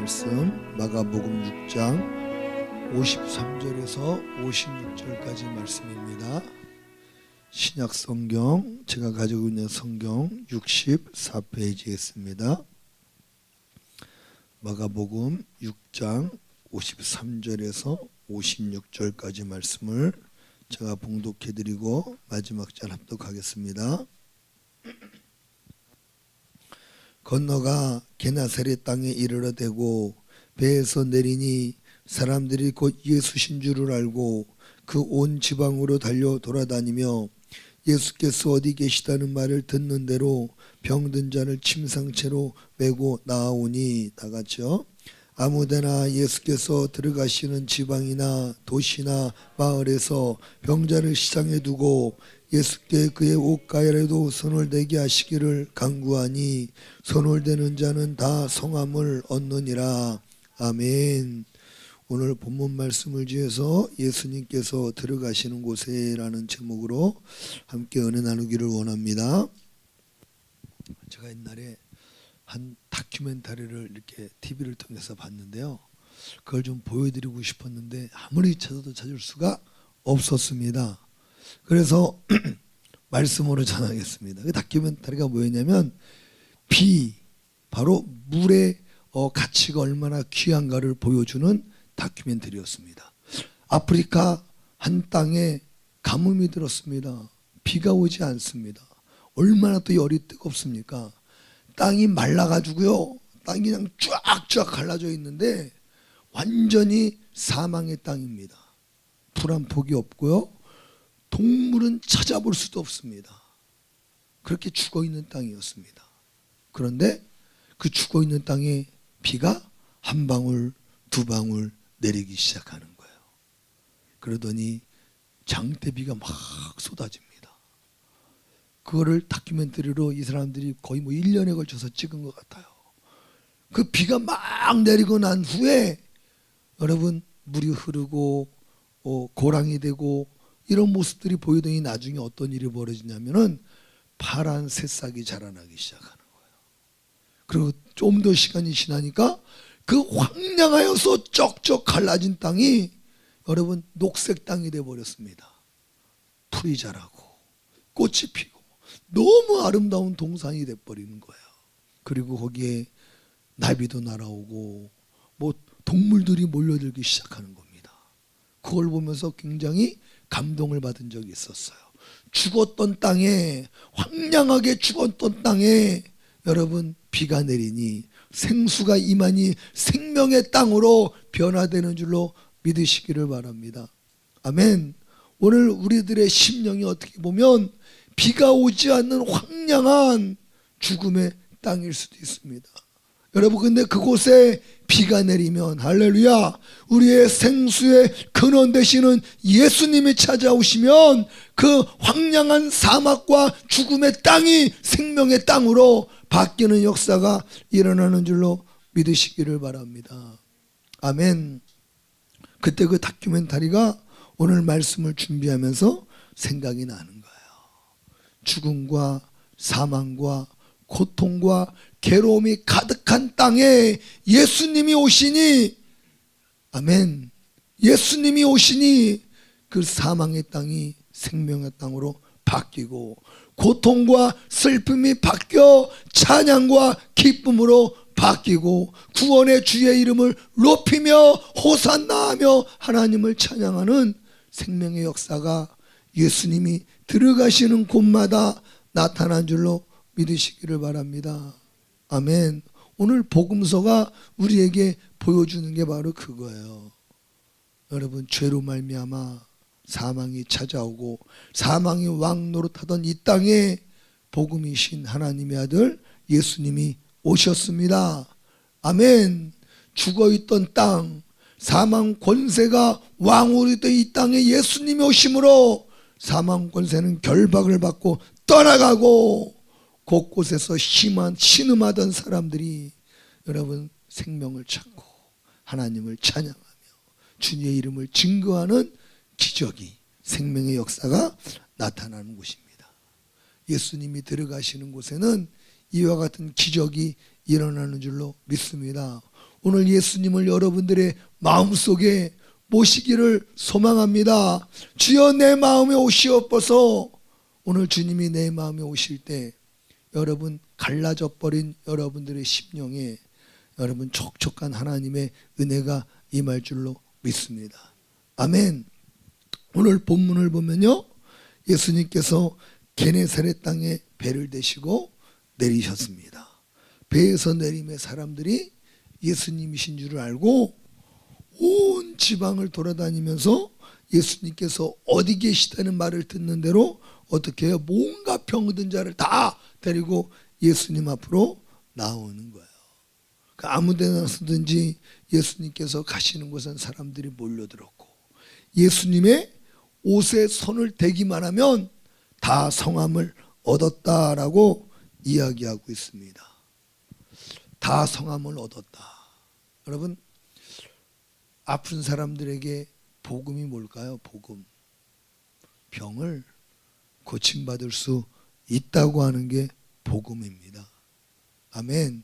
말씀 마가복음 6장 53절에서 56절까지 말씀입니다. 신약 성경 제가 가지고 있는 성경 64페이지에 있습니다. 마가복음 6장 53절에서 56절까지 말씀을 제가 봉독해드리고 마지막 절 합독하겠습니다. 건너가 게나사렛 땅에 이르러 대고 배에서 내리니 사람들이 곧 예수신 줄을 알고 그 온 지방으로 달려 돌아다니며 예수께서 어디 계시다는 말을 듣는 대로 병든 자를 침상채로 메고 나아오니, 다 같이요. 아무데나 예수께서 들어가시는 지방이나 도시나 마을에서 병자를 시장에 두고 예수께 그의 옷가에라도 손을 대게 하시기를 간구하니 손을 대는 자는 다 성함을 얻느니라. 아멘. 오늘 본문 말씀을 지어서 예수님께서 들어가시는 곳에라는 제목으로 함께 은혜 나누기를 원합니다. 제가 옛날에 한 다큐멘터리를 이렇게 TV를 통해서 봤는데요. 그걸 좀 보여드리고 싶었는데 아무리 찾아도 찾을 수가 없었습니다. 그래서 말씀으로 전하겠습니다. 그 다큐멘터리가 뭐였냐면 바로 물의 가치가 얼마나 귀한가를 보여주는 다큐멘터리였습니다. 아프리카 한 땅에 가뭄이 들었습니다. 비가 오지 않습니다. 얼마나 또 열이 뜨겁습니까? 땅이 말라가지고요. 땅이 그냥 쫙쫙 갈라져 있는데 완전히 사망의 땅입니다. 풀 한 폭이 없고요. 동물은 찾아볼 수도 없습니다. 그렇게 죽어있는 땅이었습니다. 그런데 그 죽어있는 땅에 비가 한 방울 두 방울 내리기 시작하는 거예요. 그러더니 장대비가 막 쏟아집니다. 그거를 다큐멘터리로 이 사람들이 거의 1년에 걸쳐서 찍은 것 같아요. 그 비가 막 내리고 난 후에 여러분 물이 흐르고 고랑이 되고 이런 모습들이 보이더니 나중에 어떤 일이 벌어지냐면은 파란 새싹이 자라나기 시작하는 거예요. 그리고 좀 더 시간이 지나니까 그 황량하여서 쩍쩍 갈라진 땅이 여러분 녹색 땅이 되어 버렸습니다. 풀이 자라고 꽃이 피고 너무 아름다운 동산이 돼 버리는 거예요. 그리고 거기에 나비도 날아오고 동물들이 몰려들기 시작하는 겁니다. 그걸 보면서 굉장히 감동을 받은 적이 있었어요. 죽었던 땅에, 황량하게 죽었던 땅에 여러분 비가 내리니 생수가 임하니 생명의 땅으로 변화되는 줄로 믿으시기를 바랍니다. 아멘. 오늘 우리들의 심령이 어떻게 보면 비가 오지 않는 황량한 죽음의 땅일 수도 있습니다. 여러분 근데 그곳에 비가 내리면 할렐루야, 우리의 생수의 근원 되시는 예수님이 찾아오시면 그 황량한 사막과 죽음의 땅이 생명의 땅으로 바뀌는 역사가 일어나는 줄로 믿으시기를 바랍니다. 아멘. 그때 그 다큐멘터리가 오늘 말씀을 준비하면서 생각이 나는 거예요. 죽음과 사망과 고통과 괴로움이 가득한 땅에 예수님이 오시니, 아멘, 예수님이 오시니 그 사망의 땅이 생명의 땅으로 바뀌고 고통과 슬픔이 바뀌어 찬양과 기쁨으로 바뀌고 구원의 주의 이름을 높이며 호산나 하며 하나님을 찬양하는 생명의 역사가 예수님이 들어가시는 곳마다 나타난 줄로 믿으시기를 바랍니다. 아멘. 오늘 복음서가 우리에게 보여주는 게 바로 그거예요. 여러분 죄로 말미암아 사망이 찾아오고 사망이 왕 노릇하던 이 땅에 복음이신 하나님의 아들 예수님이 오셨습니다. 아멘. 죽어있던 땅, 사망 권세가 왕으로 있던 이 땅에 예수님이 오심으로 사망 권세는 결박을 받고 떠나가고 곳곳에서 신음하던 사람들이 여러분 생명을 찾고 하나님을 찬양하며 주님의 이름을 증거하는 기적이, 생명의 역사가 나타나는 곳입니다. 예수님이 들어가시는 곳에는 이와 같은 기적이 일어나는 줄로 믿습니다. 오늘 예수님을 여러분들의 마음속에 모시기를 소망합니다. 주여 내 마음에 오시옵소서. 오늘 주님이 내 마음에 오실 때 여러분 갈라져 버린 여러분들의 심령에 여러분 촉촉한 하나님의 은혜가 임할 줄로 믿습니다. 아멘. 오늘 본문을 보면요, 예수님께서 게네사렛 땅에 배를 대시고 내리셨습니다. 배에서 내림에 사람들이 예수님이신 줄을 알고 온 지방을 돌아다니면서 예수님께서 어디 계시다는 말을 듣는 대로 어떻게 해요? 뭔가 병든 자를 다 데리고 예수님 앞으로 나오는 거예요. 아무 데나서든지 예수님께서 가시는 곳은 사람들이 몰려들었고 예수님의 옷에 손을 대기만 하면 다 성함을 얻었다라고 이야기하고 있습니다. 다 성함을 얻었다. 여러분, 아픈 사람들에게 복음이 뭘까요? 복음. 병을 고침받을 수 있다고 하는 게 복음입니다. 아멘.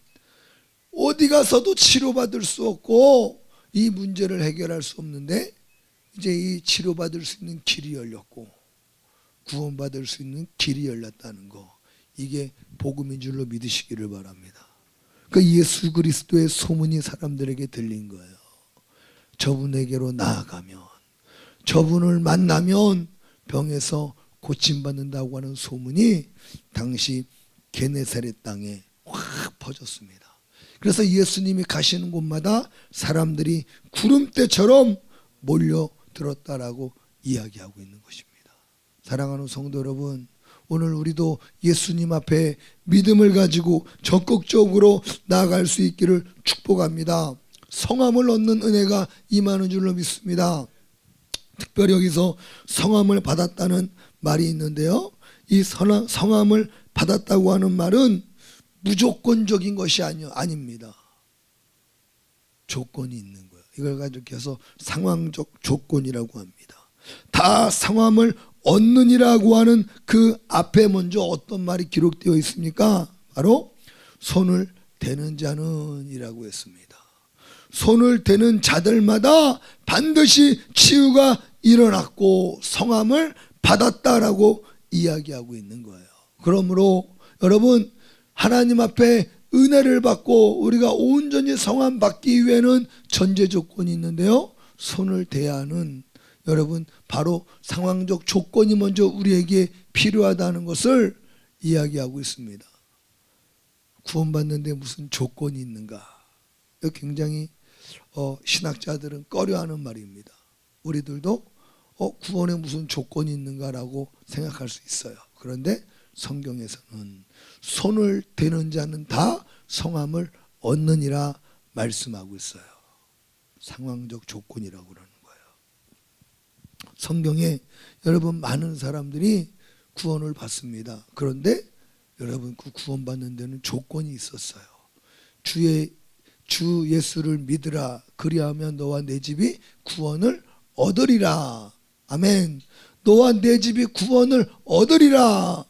어디 가서도 치료받을 수 없고 이 문제를 해결할 수 없는데 이제 이 치료받을 수 있는 길이 열렸고 구원받을 수 있는 길이 열렸다는 거, 이게 복음인 줄로 믿으시기를 바랍니다. 그 예수 그리스도의 소문이 사람들에게 들린 거예요. 저분에게로 나아가면, 저분을 만나면 병에서 고침받는다고 하는 소문이 당시 게네사렛 땅에 확 퍼졌습니다. 그래서 예수님이 가시는 곳마다 사람들이 구름대처럼 몰려들었다라고 이야기하고 있는 것입니다. 사랑하는 성도 여러분, 오늘 우리도 예수님 앞에 믿음을 가지고 적극적으로 나아갈 수 있기를 축복합니다. 성함을 얻는 은혜가 임하는 줄로 믿습니다. 특별히 여기서 성함을 받았다는 말이 있는데요, 이 성함을 받았다고 하는 말은 무조건적인 것이 아닙니다. 조건이 있는 거예요. 이걸 가지고 해서 상황적 조건이라고 합니다. 다 성함을 얻느니라고 하는 그 앞에 먼저 어떤 말이 기록되어 있습니까? 바로 손을 대는 자는 이라고 했습니다. 손을 대는 자들마다 반드시 치유가 일어났고 성함을 받았다라고 이야기하고 있는 거예요. 그러므로 여러분, 하나님 앞에 은혜를 받고 우리가 온전히 성함 받기 위해는 전제 조건이 있는데요, 손을 대야 하는, 여러분, 바로 상황적 조건이 먼저 우리에게 필요하다는 것을 이야기하고 있습니다. 구원받는데 무슨 조건이 있는가? 굉장히 신학자들은 꺼려하는 말입니다. 우리들도 구원에 무슨 조건이 있는가라고 생각할 수 있어요. 그런데 성경에서는 손을 대는 자는 다 성함을 얻느니라 말씀하고 있어요. 상황적 조건이라고 그러는 거예요. 성경에 여러분 많은 사람들이 구원을 받습니다. 그런데 여러분 그 구원받는 데는 조건이 있었어요. 주 예수를 믿으라, 그리하면 너와 내 집이 구원을 얻으리라. 아멘. 너와 내 집이 구원을 얻으리라.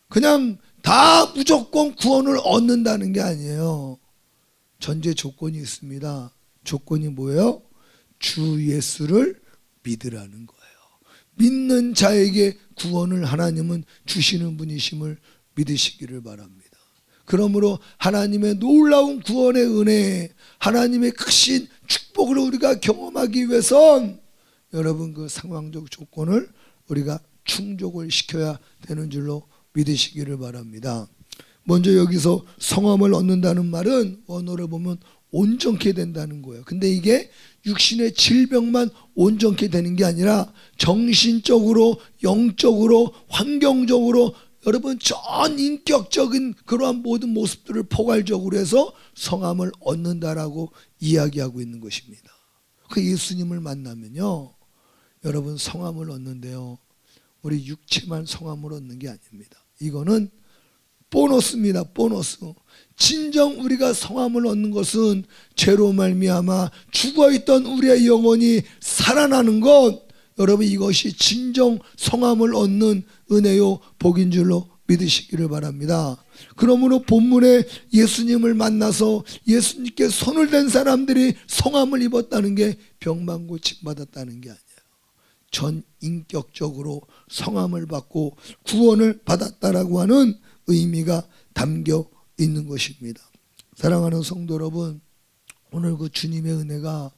그냥 다 무조건 구원을 얻는다는 게 아니에요. 전제 조건이 있습니다. 조건이 뭐예요? 주 예수를 믿으라는 거예요. 믿는 자에게 구원을 하나님은 주시는 분이심을 믿으시기를 바랍니다. 그러므로 하나님의 놀라운 구원의 은혜, 하나님의 크신 축복을 우리가 경험하기 위해선 여러분 그 상황적 조건을 우리가 충족을 시켜야 되는 줄로 믿으시기를 바랍니다. 먼저 여기서 성함을 얻는다는 말은 원어를 보면 온전케 된다는 거예요. 근데 이게 육신의 질병만 온전케 되는 게 아니라 정신적으로, 영적으로, 환경적으로 여러분 전 인격적인 그러한 모든 모습들을 포괄적으로 해서 성함을 얻는다라고 이야기하고 있는 것입니다. 그 예수님을 만나면요, 여러분 성함을 얻는데요, 우리 육체만 성함을 얻는 게 아닙니다. 이거는 보너스입니다. 보너스. 진정 우리가 성함을 얻는 것은 죄로 말미암아 죽어있던 우리의 영혼이 살아나는 것, 여러분 이것이 진정 성함을 얻는 은혜요 복인 줄로 믿으시기를 바랍니다. 그러므로 본문에 예수님을 만나서 예수님께 손을 댄 사람들이 성함을 입었다는 게 병만 고침받았다는 게 아니에요. 전 인격적으로 성함을 받고 구원을 받았다라고 하는 의미가 담겨 있는 것입니다. 사랑하는 성도 여러분, 오늘 그 주님의 은혜가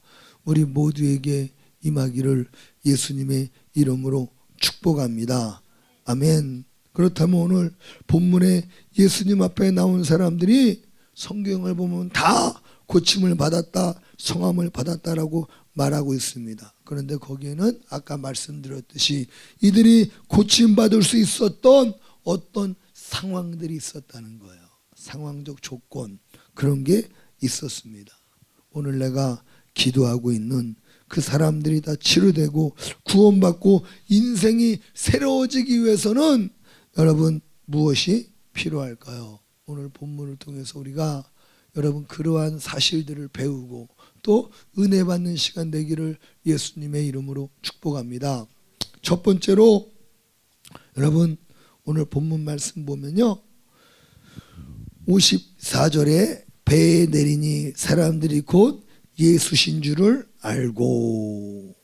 우리 모두에게 임하기를 예수님의 이름으로 축복합니다. 아멘. 그렇다면 오늘 본문에 예수님 앞에 나온 사람들이 성경을 보면 다 고침을 받았다, 성함을 받았다라고 말하고 있습니다. 그런데 거기에는 아까 말씀드렸듯이 이들이 고침받을 수 있었던 어떤 상황들이 있었다는 거예요. 상황적 조건, 그런 게 있었습니다. 오늘 내가 기도하고 있는 그 사람들이 다 치료되고 구원받고 인생이 새로워지기 위해서는 여러분 무엇이 필요할까요? 오늘 본문을 통해서 우리가 여러분 그러한 사실들을 배우고 또 은혜 받는 시간 되기를 예수님의 이름으로 축복합니다. 첫 번째로 여러분 오늘 본문 말씀 보면요, 54절에 배에 내리니 사람들이 곧 예수신 줄을 알고.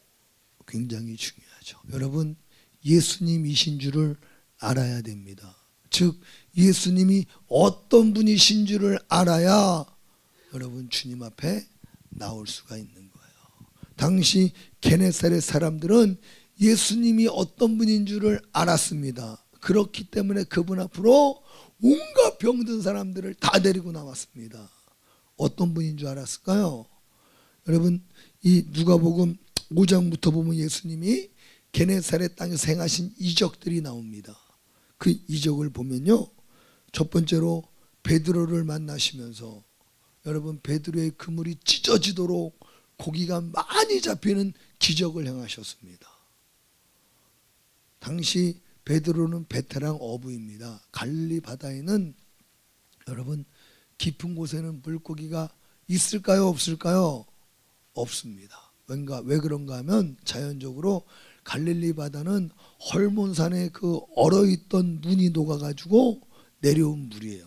굉장히 중요하죠. 여러분 예수님이신 줄을 알아야 됩니다. 즉 예수님이 어떤 분이신 줄을 알아야 여러분 주님 앞에 나올 수가 있는 거예요. 당시 게네사렛 사람들은 예수님이 어떤 분인 줄을 알았습니다. 그렇기 때문에 그분 앞으로 온갖 병든 사람들을 다 데리고 나왔습니다. 어떤 분인 줄 알았을까요? 여러분 이 누가복음 5장부터 보면 예수님이 게네사렛 땅에서 행하신 이적들이 나옵니다. 그 이적을 보면요, 첫 번째로 베드로를 만나시면서 여러분 베드로의 그물이 찢어지도록 고기가 많이 잡히는 기적을 행하셨습니다. 당시 베드로는 베테랑 어부입니다. 갈릴리 바다에는 여러분 깊은 곳에는 물고기가 있을까요, 없을까요? 없습니다. 왜 그런가 하면 자연적으로 갈릴리 바다는 헐몬산에 그 얼어있던 눈이 녹아가지고 내려온 물이에요.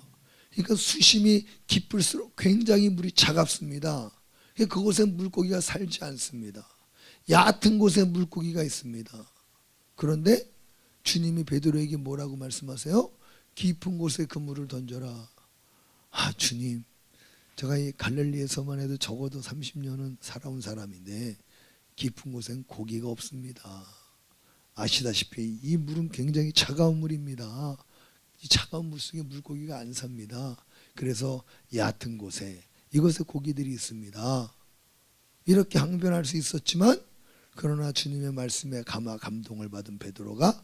그러니까 수심이 깊을수록 굉장히 물이 차갑습니다. 그곳에 물고기가 살지 않습니다. 얕은 곳에 물고기가 있습니다. 그런데 주님이 베드로에게 뭐라고 말씀하세요? 깊은 곳에 그물을 던져라. 아 주님, 제가 이 갈릴리에서만 해도 적어도 30년은 살아온 사람인데 깊은 곳엔 고기가 없습니다. 아시다시피 이 물은 굉장히 차가운 물입니다. 이 차가운 물 속에 물고기가 안 삽니다. 그래서 얕은 곳에 이곳에 고기들이 있습니다. 이렇게 항변할 수 있었지만 그러나 주님의 말씀에 감동을 받은 베드로가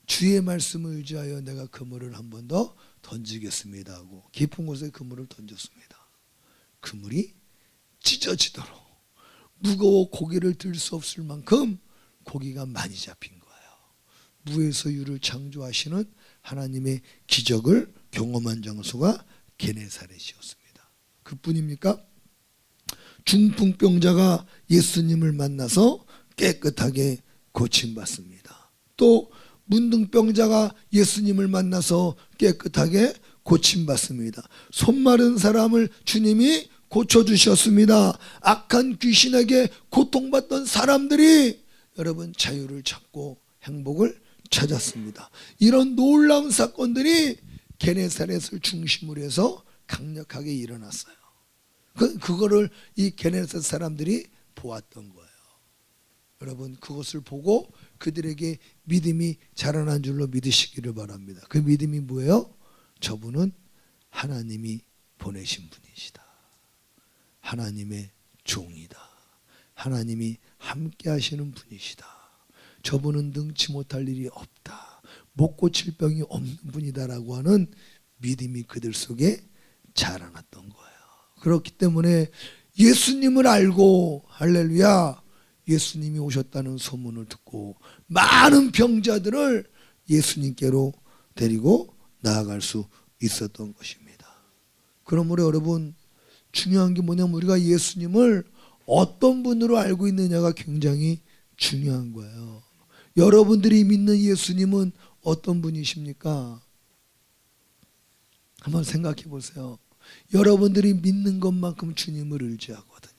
주의 말씀을 의지하여 내가 그물을 한 번 더 던지겠습니다 하고 깊은 곳에 그물을 던졌습니다. 그물이 찢어지도록 무거워 고기를 들 수 없을 만큼 고기가 많이 잡힌 거예요. 무에서 유를 창조하시는 하나님의 기적을 경험한 장소가 게네사렛이었습니다. 그뿐입니까? 중풍병자가 예수님을 만나서 깨끗하게 고침받습니다. 또 문둥병자가 예수님을 만나서 깨끗하게 고침받습니다. 손 마른 사람을 주님이 고쳐주셨습니다. 악한 귀신에게 고통받던 사람들이 여러분 자유를 찾고 행복을 찾았습니다. 이런 놀라운 사건들이 게네사렛을 중심으로 해서 강력하게 일어났어요. 그거를 이 게네사렛 사람들이 보았던 거예요. 여러분 그것을 보고 그들에게 믿음이 자라난 줄로 믿으시기를 바랍니다. 그 믿음이 뭐예요? 저분은 하나님이 보내신 분이시다. 하나님의 종이다. 하나님이 함께 하시는 분이시다. 저분은 능치 못할 일이 없다. 못 고칠 병이 없는 분이다라고 하는 믿음이 그들 속에 자라났던 거예요. 그렇기 때문에 예수님을 알고 할렐루야 예수님이 오셨다는 소문을 듣고 많은 병자들을 예수님께로 데리고 나아갈 수 있었던 것입니다. 그러므로 여러분 중요한 게 뭐냐면 우리가 예수님을 어떤 분으로 알고 있느냐가 굉장히 중요한 거예요. 여러분들이 믿는 예수님은 어떤 분이십니까? 한번 생각해 보세요. 여러분들이 믿는 것만큼 주님을 의지하거든요.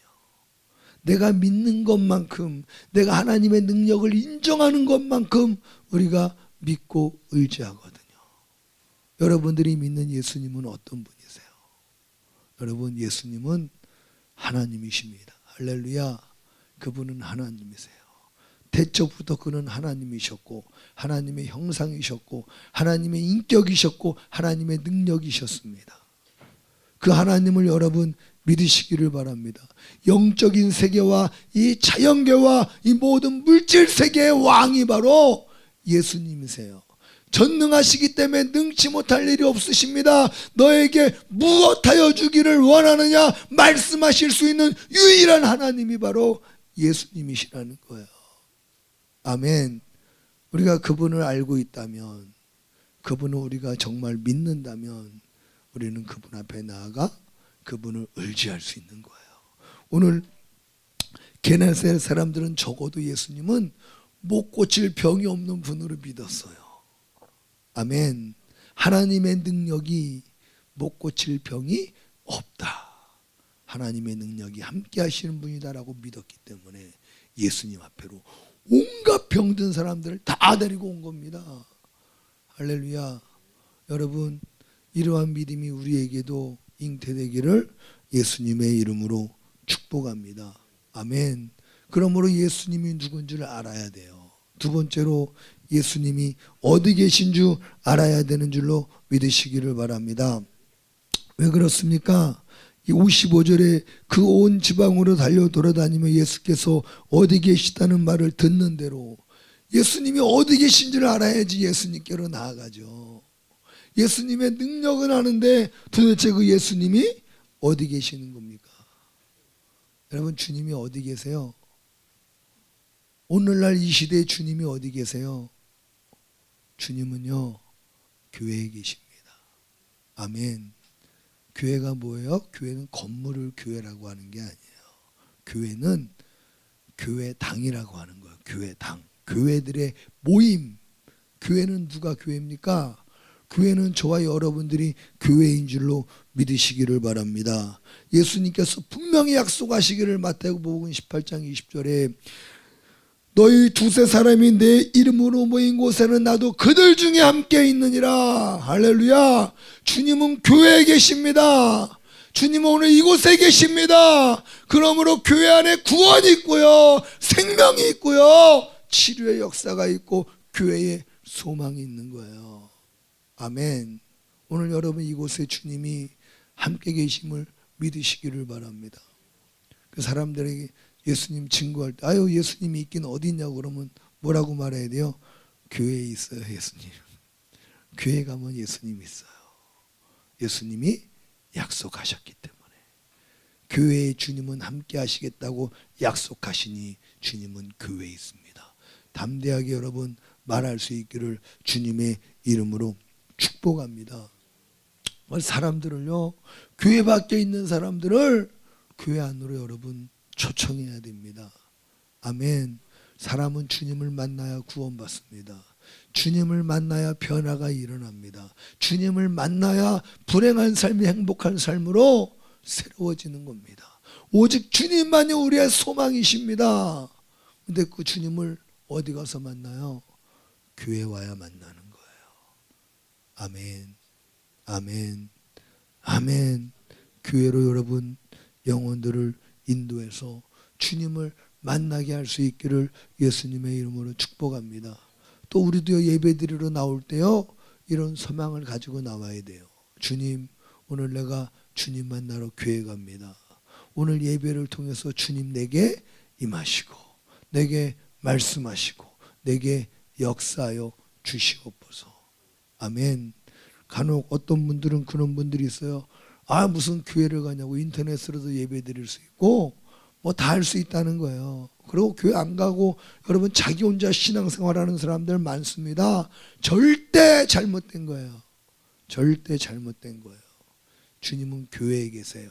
내가 믿는 것만큼, 내가 하나님의 능력을 인정하는 것만큼 우리가 믿고 의지하거든요. 여러분들이 믿는 예수님은 어떤 분이세요? 여러분, 예수님은 하나님이십니다. 할렐루야. 그분은 하나님이세요. 태초부터 그는 하나님이셨고, 하나님의 형상이셨고, 하나님의 인격이셨고, 하나님의 능력이셨습니다. 그 하나님을 여러분 믿으시기를 바랍니다. 영적인 세계와 이 자연계와 이 모든 물질 세계의 왕이 바로 예수님이세요. 전능하시기 때문에 능치 못할 일이 없으십니다. 너에게 무엇하여 주기를 원하느냐 말씀하실 수 있는 유일한 하나님이 바로 예수님이시라는 거예요. 아멘. 우리가 그분을 알고 있다면, 그분을 우리가 정말 믿는다면 우리는 그분 앞에 나아가 그분을 의지할 수 있는 거예요. 오늘 게네사렛 사람들은 적어도 예수님은 못 고칠 병이 없는 분으로 믿었어요. 아멘. 하나님의 능력이 못 고칠 병이 없다. 하나님의 능력이 함께 하시는 분이다라고 믿었기 때문에 예수님 앞에로 온갖 병든 사람들을 다 데리고 온 겁니다. 할렐루야. 여러분, 이러한 믿음이 우리에게도 잉태되기를 예수님의 이름으로 축복합니다. 아멘. 그러므로 예수님이 누군지를 알아야 돼요. 두 번째로 예수님이 어디 계신 줄 알아야 되는 줄로 믿으시기를 바랍니다. 왜 그렇습니까? 이 55절에 그 온 지방으로 달려 돌아다니며 예수께서 어디 계시다는 말을 듣는 대로, 예수님이 어디 계신 줄 알아야지 예수님께로 나아가죠. 예수님의 능력은 아는데 도대체 그 예수님이 어디 계시는 겁니까? 여러분, 주님이 어디 계세요? 오늘날 이 시대에 주님이 어디 계세요? 주님은요, 교회에 계십니다. 아멘. 교회가 뭐예요? 교회는 건물을 교회라고 하는 게 아니에요. 교회는 교회당이라고 하는 거예요. 교회당. 교회들의 모임. 교회는 누가 교회입니까? 교회는 저와 여러분들이 교회인 줄로 믿으시기를 바랍니다. 예수님께서 분명히 약속하시기를 마태복음 18장 20절에 너희 두세 사람이 내 이름으로 모인 곳에는 나도 그들 중에 함께 있느니라. 할렐루야. 주님은 교회에 계십니다. 주님은 오늘 이곳에 계십니다. 그러므로 교회 안에 구원이 있고요, 생명이 있고요, 치료의 역사가 있고 교회에 소망이 있는 거예요. 아멘. 오늘 여러분 이곳에 주님이 함께 계심을 믿으시기를 바랍니다. 그 사람들에게 예수님 증거할 때 아유 예수님이 있긴 어디 있냐고 그러면 뭐라고 말해야 돼요? 교회에 있어요. 예수님. 교회 가면 예수님 있어요. 예수님이 약속하셨기 때문에. 교회에 주님은 함께 하시겠다고 약속하시니 주님은 교회에 있습니다. 담대하게 여러분 말할 수 있기를 주님의 이름으로 축복합니다. 사람들을요, 교회 밖에 있는 사람들을 교회 안으로 여러분 초청해야 됩니다. 아멘. 사람은 주님을 만나야 구원받습니다. 주님을 만나야 변화가 일어납니다. 주님을 만나야 불행한 삶이 행복한 삶으로 새로워지는 겁니다. 오직 주님만이 우리의 소망이십니다. 근데 그 주님을 어디 가서 만나요? 교회 와야 만나는 거예요. 아멘. 아멘. 아멘. 교회로 여러분 영혼들을 인도해서 주님을 만나게 할 수 있기를 예수님의 이름으로 축복합니다. 또 우리도 예배드리러 나올 때요, 이런 소망을 가지고 나와야 돼요. 주님, 오늘 내가 주님 만나러 교회 갑니다. 오늘 예배를 통해서 주님 내게 임하시고 내게 말씀하시고 내게 역사하여 주시옵소서. 아멘. 간혹 어떤 분들은 그런 분들이 있어요. 아 무슨 교회를 가냐고, 인터넷으로도 예배 드릴 수 있고 뭐 다 할 수 있다는 거예요. 그리고 교회 안 가고 여러분 자기 혼자 신앙생활하는 사람들 많습니다. 절대 잘못된 거예요. 절대 잘못된 거예요. 주님은 교회에 계세요.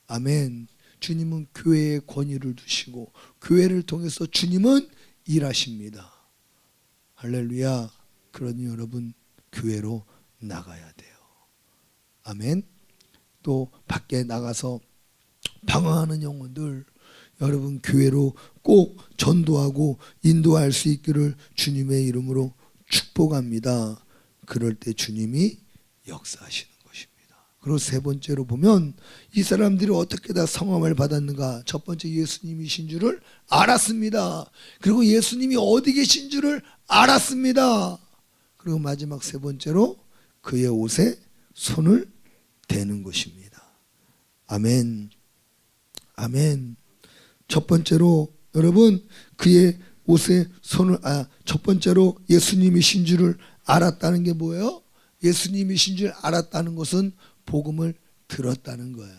아멘. 주님은 교회에 권위를 두시고 교회를 통해서 주님은 일하십니다. 할렐루야. 그러니 여러분 교회로 나가야 돼요. 아멘. 또 밖에 나가서 방황하는 영혼들, 여러분 교회로 꼭 전도하고 인도할 수 있기를 주님의 이름으로 축복합니다. 그럴 때 주님이 역사하시는 것입니다. 그리고 세 번째로 보면 이 사람들이 어떻게 다 성함을 받았는가. 첫 번째, 예수님이신 줄을 알았습니다. 그리고 예수님이 어디 계신 줄을 알았습니다. 그리고 마지막 세 번째로 그의 옷에 손을 대는 것입니다. 아멘. 아멘. 첫 번째로 여러분 그의 옷에 손을 첫 번째로 예수님이신 줄을 알았다는 게 뭐예요? 예수님이신 줄 알았다는 것은 복음을 들었다는 거예요.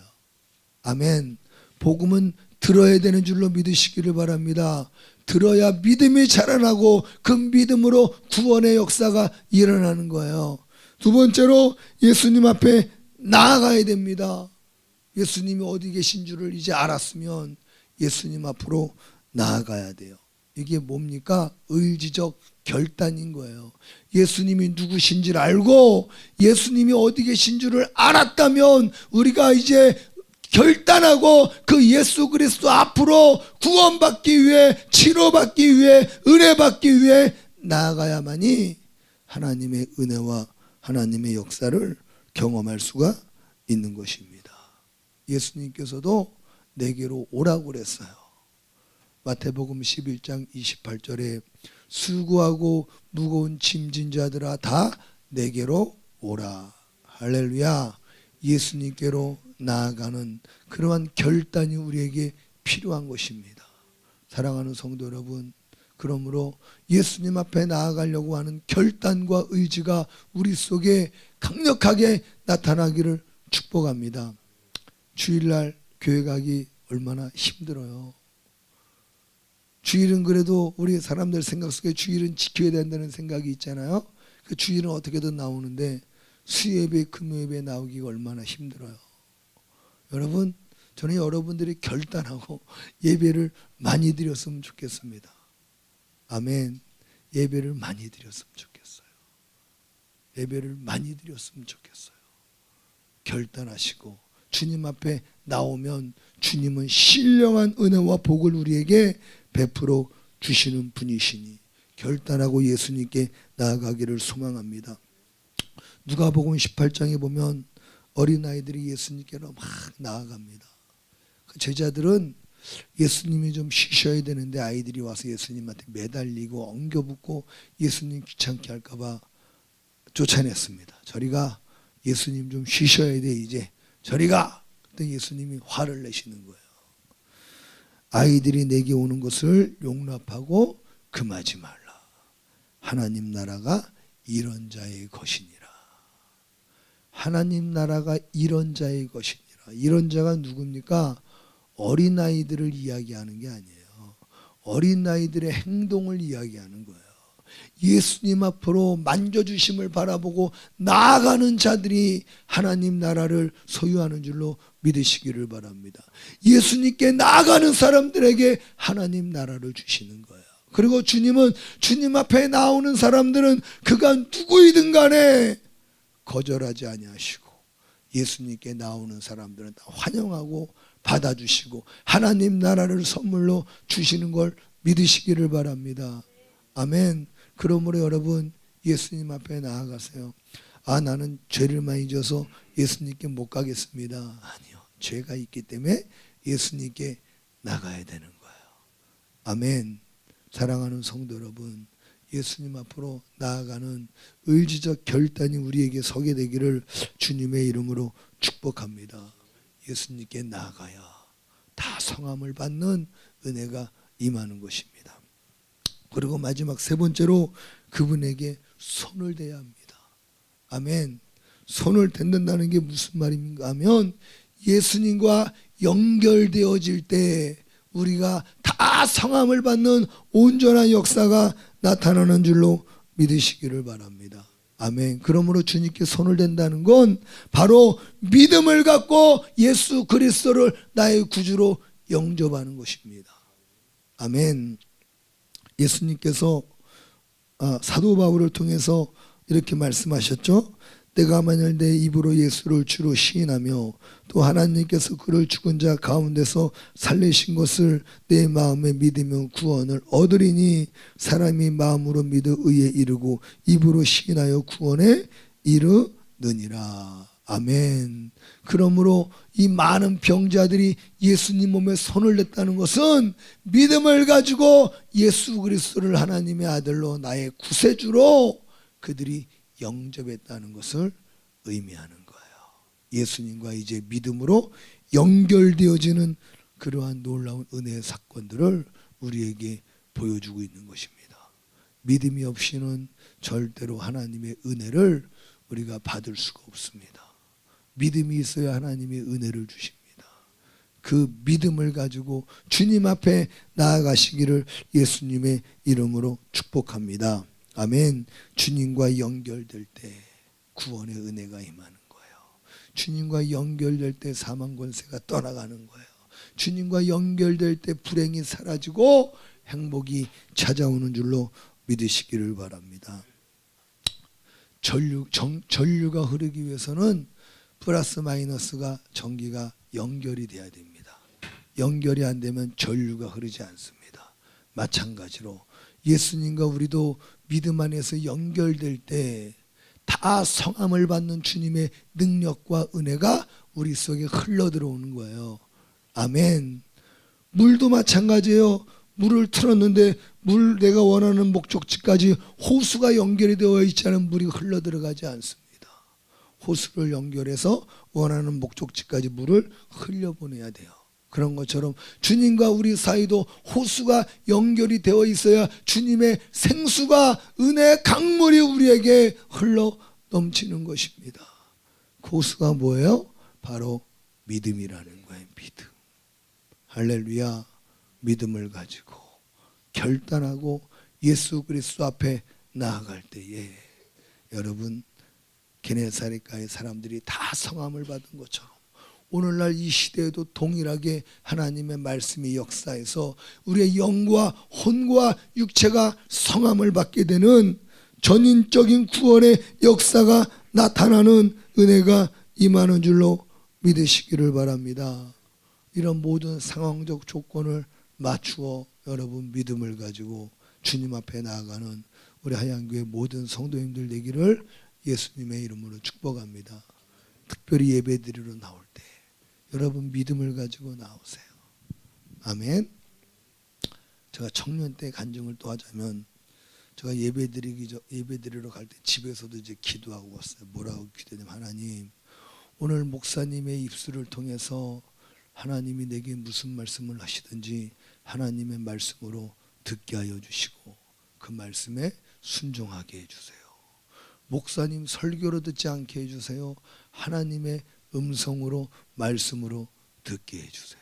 아멘. 복음은 들어야 되는 줄로 믿으시기를 바랍니다. 들어야 믿음이 자라나고 그 믿음으로 구원의 역사가 일어나는 거예요. 두 번째로 예수님 앞에 나아가야 됩니다. 예수님이 어디 계신 줄을 이제 알았으면 예수님 앞으로 나아가야 돼요. 이게 뭡니까? 의지적 결단인 거예요. 예수님이 누구신지를 알고 예수님이 어디 계신 줄을 알았다면 우리가 이제 결단하고 그 예수 그리스도 앞으로 구원받기 위해, 치료받기 위해, 은혜받기 위해 나아가야만이 하나님의 은혜와 하나님의 역사를 경험할 수가 있는 것입니다. 예수님께서도 내게로 오라고 그랬어요. 마태복음 11장 28절에 수고하고 무거운 짐진 자들아 다 내게로 오라. 할렐루야. 예수님께로 나아가는 그러한 결단이 우리에게 필요한 것입니다. 사랑하는 성도 여러분, 그러므로 예수님 앞에 나아가려고 하는 결단과 의지가 우리 속에 강력하게 나타나기를 축복합니다. 주일날 교회 가기 얼마나 힘들어요. 주일은 그래도 우리 사람들 생각 속에 주일은 지켜야 된다는 생각이 있잖아요. 그 주일은 어떻게든 나오는데 수예배, 금요예배 나오기가 얼마나 힘들어요. 여러분, 저는 여러분들이 결단하고 예배를 많이 드렸으면 좋겠습니다. 아멘. 예배를 많이 드렸으면 좋겠어요. 예배를 많이 드렸으면 좋겠어요. 결단하시고 주님 앞에 나오면 주님은 신령한 은혜와 복을 우리에게 베풀어 주시는 분이시니 결단하고 예수님께 나아가기를 소망합니다. 누가복음 18장에 보면 어린아이들이 예수님께로 막 나아갑니다. 그 제자들은 예수님이 좀 쉬셔야 되는데 아이들이 와서 예수님한테 매달리고 엉겨붙고 예수님 귀찮게 할까 봐 쫓아냈습니다. 저리가, 예수님 좀 쉬셔야 돼 이제, 저리가. 그때 예수님이 화를 내시는 거예요. 아이들이 내게 오는 것을 용납하고 금하지 말라. 하나님 나라가 이런 자의 것이니라. 하나님 나라가 이런 자의 것이니라. 이런 자가 누굽니까? 어린아이들을 이야기하는 게 아니에요. 어린아이들의 행동을 이야기하는 거예요. 예수님 앞으로 만져주심을 바라보고 나아가는 자들이 하나님 나라를 소유하는 줄로 믿으시기를 바랍니다. 예수님께 나아가는 사람들에게 하나님 나라를 주시는 거예요. 그리고 주님은 주님 앞에 나오는 사람들은 그가 누구이든 간에 거절하지 아니하시고 예수님께 나오는 사람들은 다 환영하고 받아주시고 하나님 나라를 선물로 주시는 걸 믿으시기를 바랍니다. 아멘. 그러므로 여러분 예수님 앞에 나아가세요. 나는 죄를 많이 져서 예수님께 못 가겠습니다. 아니요. 죄가 있기 때문에 예수님께 나가야 되는 거예요. 아멘. 사랑하는 성도 여러분, 예수님 앞으로 나아가는 의지적 결단이 우리에게 서게 되기를 주님의 이름으로 축복합니다. 예수님께 나아가야 다 성함을 받는 은혜가 임하는 것입니다. 그리고 마지막 세 번째로 그분에게 손을 대야 합니다. 아멘. 손을 댄다는 게 무슨 말인가 하면 예수님과 연결되어질 때 우리가 다 성함을 받는 온전한 역사가 나타나는 줄로 믿으시기를 바랍니다. 아멘. 그러므로 주님께 손을 댄다는 건 바로 믿음을 갖고 예수 그리스도를 나의 구주로 영접하는 것입니다. 아멘. 예수님께서 사도 바울을 통해서 이렇게 말씀하셨죠. 내가 만일 내 입으로 예수를 주로 시인하며 또 하나님께서 그를 죽은 자 가운데서 살리신 것을 내 마음에 믿으면 구원을 얻으리니 사람이 마음으로 믿어 의에 이르고 입으로 시인하여 구원에 이르느니라. 아멘. 그러므로 이 많은 병자들이 예수님 몸에 손을 댔다는 것은 믿음을 가지고 예수 그리스도를 하나님의 아들로 나의 구세주로 그들이 영접했다는 것을 의미하는 거예요. 예수님과 이제 믿음으로 연결되어지는 그러한 놀라운 은혜의 사건들을 우리에게 보여주고 있는 것입니다. 믿음이 없이는 절대로 하나님의 은혜를 우리가 받을 수가 없습니다. 믿음이 있어야 하나님의 은혜를 주십니다. 그 믿음을 가지고 주님 앞에 나아가시기를 예수님의 이름으로 축복합니다. 아멘. 주님과 연결될 때 구원의 은혜가 임하는 거예요. 주님과 연결될 때 사망 권세가 떠나가는 거예요. 주님과 연결될 때 불행이 사라지고 행복이 찾아오는 줄로 믿으시기를 바랍니다. 전류가 흐르기 위해서는 플러스 마이너스가 전기가 연결이 돼야 됩니다. 연결이 안 되면 전류가 흐르지 않습니다. 마찬가지로 예수님과 우리도 믿음 안에서 연결될 때 다 성함을 받는 주님의 능력과 은혜가 우리 속에 흘러 들어오는 거예요. 아멘. 물도 마찬가지예요. 물을 틀었는데 내가 원하는 목적지까지 호수가 연결이 되어 있지 않은 물이 흘러 들어가지 않습니다. 호수를 연결해서 원하는 목적지까지 물을 흘려보내야 돼요. 그런 것처럼 주님과 우리 사이도 호수가 연결이 되어 있어야 주님의 생수가 은혜의 강물이 우리에게 흘러 넘치는 것입니다. 그 호수가 뭐예요? 바로 믿음이라는 거예요. 믿음. 할렐루야. 믿음을 가지고 결단하고 예수 그리스도 앞에 나아갈 때에 여러분 게네사렛가의 사람들이 다 성함을 받은 것처럼 오늘날 이 시대에도 동일하게 하나님의 말씀이 역사해서 우리의 영과 혼과 육체가 성함을 받게 되는 전인적인 구원의 역사가 나타나는 은혜가 임하는 줄로 믿으시기를 바랍니다. 이런 모든 상황적 조건을 맞추어 여러분 믿음을 가지고 주님 앞에 나아가는 우리 하얀교회 모든 성도님들 되기를 예수님의 이름으로 축복합니다. 특별히 예배드리러 나올 때 여러분 믿음을 가지고 나오세요. 아멘. 제가 청년 때 간증을 또 하자면 제가 예배드리러 갈 때 집에서도 이제 기도하고 왔어요. 뭐라고 기도냐면 하나님 오늘 목사님의 입술을 통해서 하나님이 내게 무슨 말씀을 하시든지 하나님의 말씀으로 듣게 하여 주시고 그 말씀에 순종하게 해주세요. 목사님 설교로 듣지 않게 해주세요. 하나님의 음성으로 말씀으로 듣게 해주세요.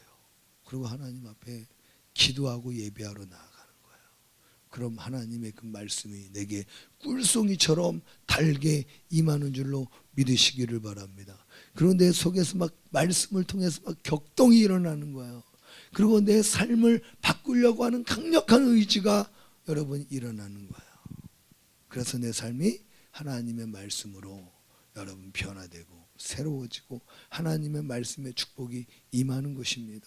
그리고 하나님 앞에 기도하고 예배하러 나아가는 거예요. 그럼 하나님의 그 말씀이 내게 꿀송이처럼 달게 임하는 줄로 믿으시기를 바랍니다. 그리고 내 속에서 막 말씀을 통해서 막 격동이 일어나는 거예요. 그리고 내 삶을 바꾸려고 하는 강력한 의지가 여러분 일어나는 거예요. 그래서 내 삶이 하나님의 말씀으로 여러분 변화되고 새로워지고 하나님의 말씀의 축복이 임하는 것입니다.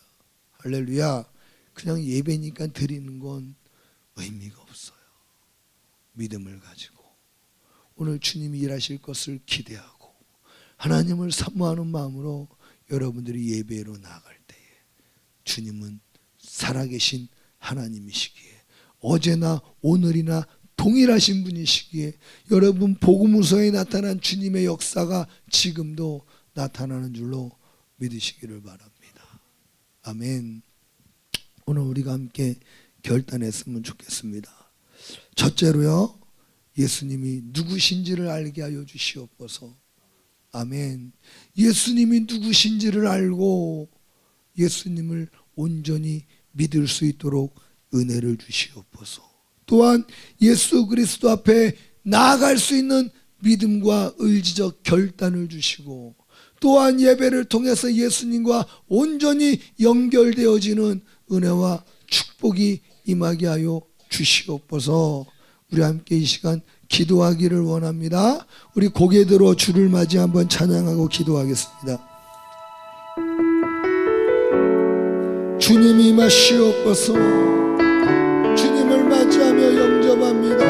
할렐루야. 그냥 예배니까 드리는 건 의미가 없어요. 믿음을 가지고 오늘 주님이 일하실 것을 기대하고 하나님을 사모하는 마음으로 여러분들이 예배로 나아갈 때에 주님은 살아계신 하나님이시기에 어제나 오늘이나 동일하신 분이시기에 여러분 복음서에 나타난 주님의 역사가 지금도 나타나는 줄로 믿으시기를 바랍니다. 아멘. 오늘 우리가 함께 결단했으면 좋겠습니다. 첫째로요, 예수님이 누구신지를 알게 하여 주시옵소서. 아멘. 예수님이 누구신지를 알고 예수님을 온전히 믿을 수 있도록 은혜를 주시옵소서. 또한 예수 그리스도 앞에 나아갈 수 있는 믿음과 의지적 결단을 주시고 또한 예배를 통해서 예수님과 온전히 연결되어지는 은혜와 축복이 임하게 하여 주시옵소서. 우리 함께 이 시간 기도하기를 원합니다. 우리 고개 들어 주를 맞이 한번 찬양하고 기도하겠습니다. 주님이 임하시옵소서. 주님을 맞이하며 영접합니다.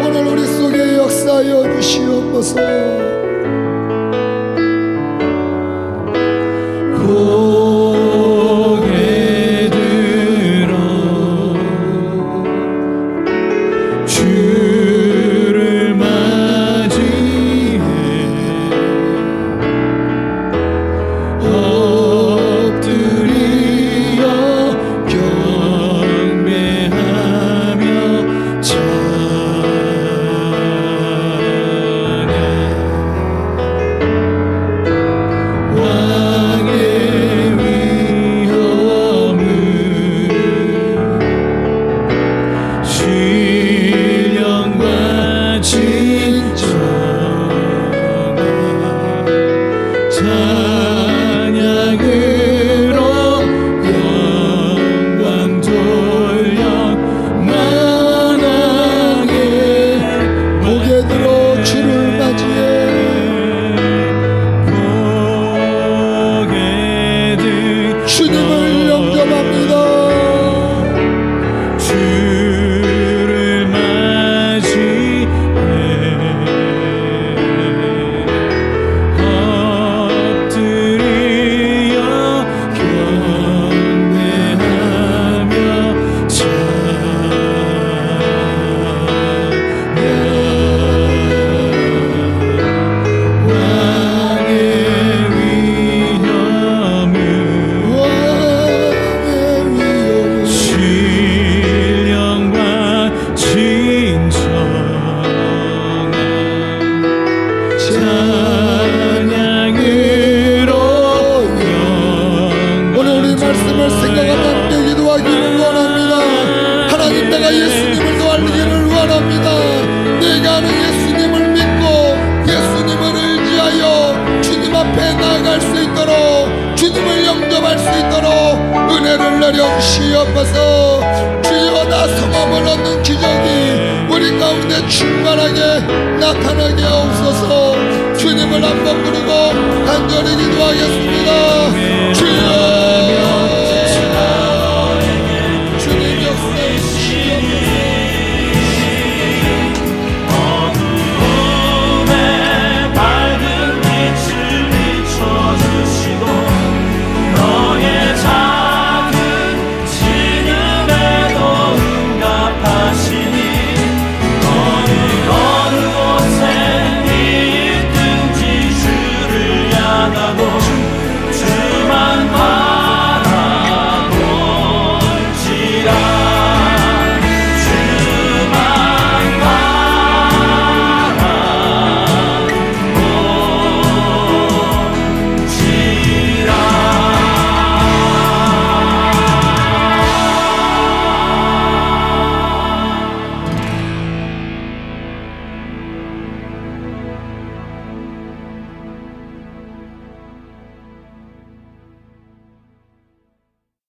오늘 우리 속에 역사하여 주시옵소서. 고개 들어 주를 맞이해 엎드리어 경배하며 찬양으로 영광 돌려 만왕의 고개 들어 주를 맞이해 고개 들 주님을 영접합니다. 주를 맞이해 엎드리어 경배하며 왕의 위엄을 신령과 진정한 찬양으로 오늘 우리 말씀을 생각하며 함께 기도하기를 원합니다. 하나님, 내가 예수님을 더 알기를 원합니다. 내가 아는 예수님을 믿고 예수님을 의지하여 주님 앞에 나아갈 수 있도록, 주님을 영접할 수 있도록 은혜를 내려 주시옵소서. 주여, 나 성함을 얻는 기적이 우리 가운데 충만하게 나타나게 하옵소서. 주님을 한번 부르고 간절히 기도하겠습니다.